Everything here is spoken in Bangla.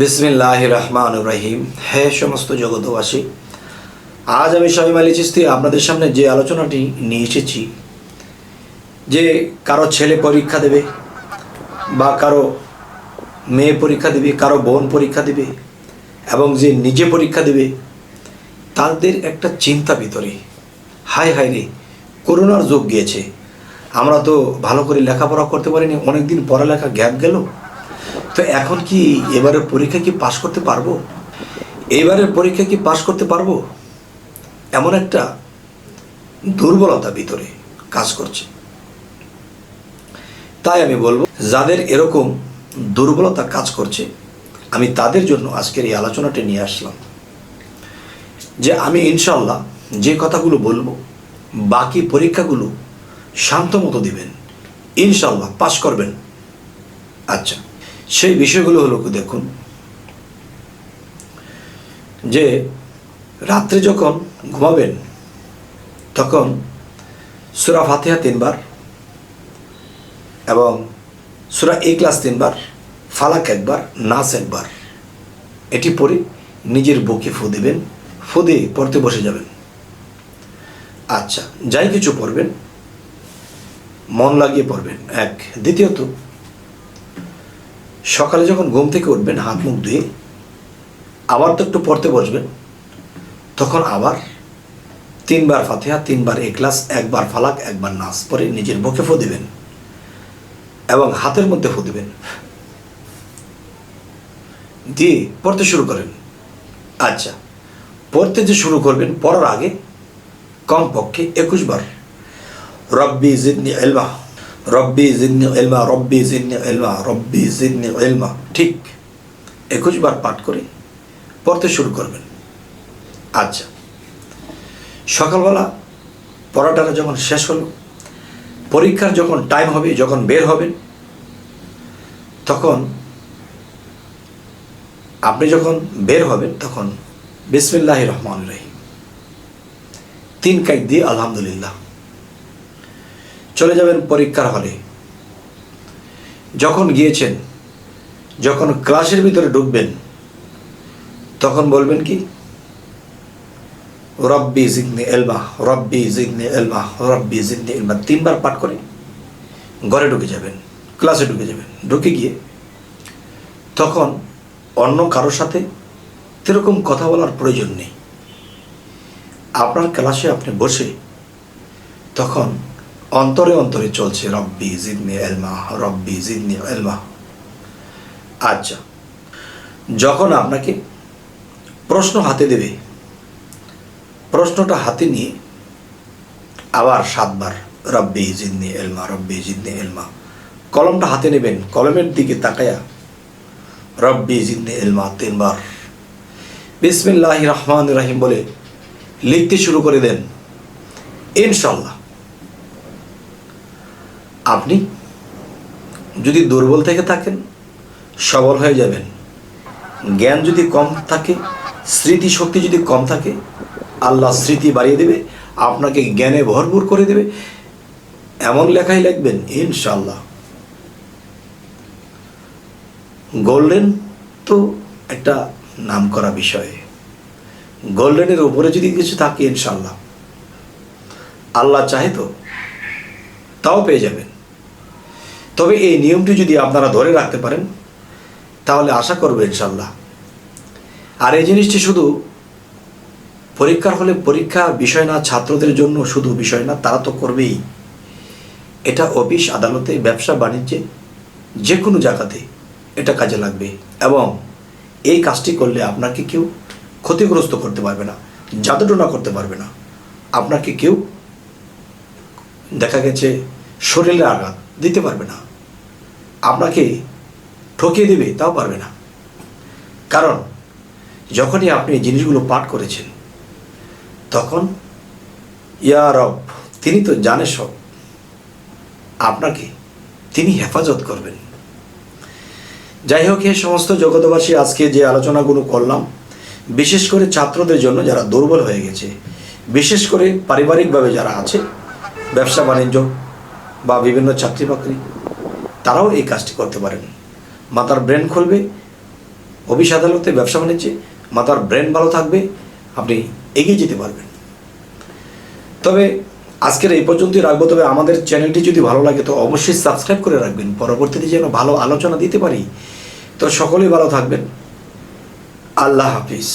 বিসমিল্লাহির রহমানির রহিম। হে সমস্ত জগতবাসী, আজ আমি শামীম আলী চিশতি আপনাদের সামনে যে আলোচনাটি নিয়ে এসেছি, যে কারো ছেলে পরীক্ষা দেবে বা কারো মেয়ে পরীক্ষা দেবে, কারো বোন পরীক্ষা দেবে এবং যে নিজে পরীক্ষা দেবে, তাদের একটা চিন্তা ভিতরে, হায় হায় রে, করোনার যুগ গিয়েছে, আমরা তো ভালো করে লেখাপড়া করতে পারিনি, অনেকদিন পড়ালেখা গ্যাপ গেল, তো এখন কি এবারের পরীক্ষা কি পাশ করতে পারবো, এইবারের পরীক্ষা কি পাশ করতে পারবো, এমন একটা দুর্বলতা ভিতরে কাজ করছে। তাই আমি বলবো, যাদের এরকম দুর্বলতা কাজ করছে, আমি তাদের জন্য আজকের এই আলোচনাটি নিয়ে আসলাম, যে আমি ইনশাল্লাহ যে কথাগুলো বলবো, বাকি পরীক্ষাগুলো শান্ত মতো দিবেন, ইনশাল্লাহ পাশ করবেন। আচ্ছা, সেই বিষয়গুলো হলো, দেখুন, যে রাত্রে যখন ঘুমাবেন তখন সূরা ফাতিহা 3 বার এবং সূরা ইখলাস 3 বার, ফালাক 1 বার, নাস 1 বার, এটি পড়ে নিজের বুকে ফু দিবেন, ফু দিয়ে পড়তে বসে যাবেন। আচ্ছা, যাই কিছু পড়বেন মন লাগিয়ে পড়বেন। এক, দ্বিতীয়ত, সকালে যখন ঘুম থেকে উঠবেন হাত মুখ ধুয়ে আবার তো একটু পড়তে বসবেন, তখন আবার 3 বার ফাতিহা, 3 বার ইখলাস, 1 বার ফালাক, 1 বার নাস পরে নিজের বুকে ফু দিবেন এবং হাতের মধ্যে ফু দিবেন, দিয়ে পড়তে শুরু করেন। আচ্ছা, পড়তে যে শুরু করবেন, পড়ার আগে কমপক্ষে 21 বার রব্বি জিদনি ইলমা, রব্বি জিদনি ইলমা, রব্বি জিদনি ইলমা, রব্বি জিদনি ইলমা, ঠিক 21 বার পাঠ করে পড়তে শুরু করবেন। আচ্ছা, সকালবেলা পড়াটা যখন শেষ হলো, পরীক্ষার যখন টাইম হবে, যখন বের হবেন, তখন আপনি যখন বের হবেন তখন বিসমিল্লাহির রহমানির রহিম 3 কাইদ দিয়ে আলহামদুলিল্লাহ চলে যাবেন পরীক্ষার হলে। যখন গিয়েছেন, যখন ক্লাসের ভিতরে ঢুকবেন, তখন বলবেন কি, রব্বি জিদনি ইলমা, রব্বি জিদনি ইলমা, রব্বি জিদনি ইলমা 3 বার পাঠ করে ঘরে ঢুকে যাবেন, ক্লাসে ঢুকে যাবেন। ঢুকে গিয়ে তখন অন্য কারোর সাথে এরকম কথা বলার প্রয়োজন নেই। আপনার ক্লাসে আপনি বসে তখন অন্তরে অন্তরে চলছে রব্বি জিদনি ইলমা, রব্বি জিদনি ইলমা। আচ্ছা, যখন আপনাকে প্রশ্ন হাতে দেবে, প্রশ্নটা হাতে নিয়ে আবার 7 বার রব্বি জিদনি ইলমা, রব্বি জিদনি ইলমা, কলমটা হাতে নেবেন, কলমের দিকে তাকায়া রব্বি জিদনি ইলমা 3 বার বিসমিল্লাহির রহমানির রহিম বলে লিখতে শুরু করে দেন। ইনশাল্লাহ আপনি যদি দুর্বল থেকে থাকেন, সবল হয়ে যাবেন। জ্ঞান যদি কম থাকে, স্মৃতি শক্তি যদি কম থাকে, আল্লাহ স্মৃতি বাড়িয়ে দেবে, আপনাকে জ্ঞানে ভরপুর করে দেবে, এমন লেখাই লিখবেন ইনশাল্লাহ। গোল্ডেন তো একটা নাম করা বিষয়, গোল্ডেনের উপরে যদি কিছু থাকে, ইনশাল্লাহ আল্লাহ চাহে তো তাও পেয়ে যাবেন। তবে এই নিয়মটি যদি আপনারা ধরে রাখতে পারেন, তাহলে আশা করবো ইনশাল্লাহ। আর এই জিনিসটি শুধু পরীক্ষার হলে পরীক্ষা বিষয় না, ছাত্রদের জন্য শুধু বিষয় না, তারা তো করবেই। এটা অফিস আদালতে, ব্যবসা বাণিজ্যে, যে কোনো জায়গাতে এটা কাজে লাগবে। এবং এই কাজটি করলে আপনাকে কেউ ক্ষতিগ্রস্ত করতে পারবে না, জাদুটোনা করতে পারবে না, আপনাকে কেউ দেখা গেছে শরীরে আঘাত দিতে পারবে না, আপনাকে ঠকিয়ে দেবে তাও পারবে না। কারণ যখনই আপনি এই জিনিসগুলো পাঠ করেছেন, তখন ইয়া রব, তিনি তো জানে সব, আপনাকে তিনি হেফাজত করবেন। যাই হোক, এই সমস্ত জগতবাসী, আজকে যে আলোচনাগুলো করলাম, বিশেষ করে ছাত্রদের জন্য যারা দুর্বল হয়ে গেছে, বিশেষ করে পারিবারিকভাবে যারা আছে, ব্যবসা বাণিজ্য বা বিভিন্ন চাকরি বাকরি, তারাও এই কাজটি করতে পারেন। মাথার ব্রেন খুলবে, অফিস আদালতে, ব্যবসা বাণিজ্যে মাথার ব্রেন ভালো থাকবে, আপনি এগিয়ে যেতে পারবেন। তবে আজকের এই পর্যন্তই রাখবো। তবে আমাদের চ্যানেলটি যদি ভালো লাগে তো অবশ্যই সাবস্ক্রাইব করে রাখবেন, পরবর্তীতে যেন ভালো আলোচনা দিতে পারি। তো সকলেই ভালো থাকবেন। আল্লাহ হাফিজ।